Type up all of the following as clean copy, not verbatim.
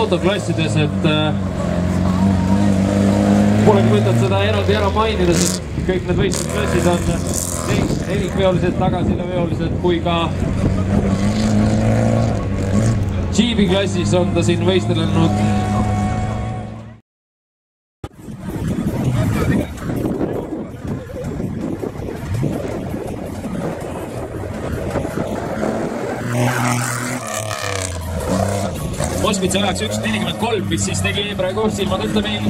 autoklassides, et polegi mõtet seda eraldi ära mainida, sest kõik need võistlusklassid on elikveolised, tagasileveolised kui ka Jeepi klassis on ta siin võistelenud. Moskvitsi ajaks 1.43, mis siis tegi praegu silmad ette meil.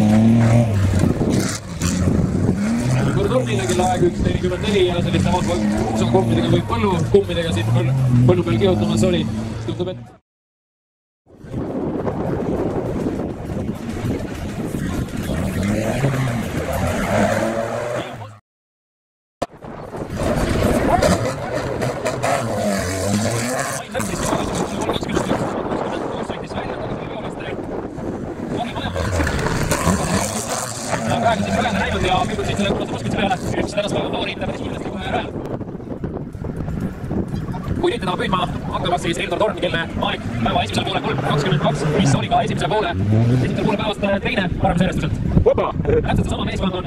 Turniga kella aeg 1.44 ja selliste kummidega või kummidega siin põllu peal kihutamas oli. Tundub, et praegu siin peale näinud ja püüdnud siit selle kuulata Moskvitsi peale. Üks tänast päeva favoriit päris kindlasti kohe ära. Kui nüüd teda püüdma hakkamas siis Eldor Torn, kelle aeg päeva esimesel poole 3.22, mis oli ka esimesel poole päevast teine paremsjärjestuselt. Täpselt sama meeskond on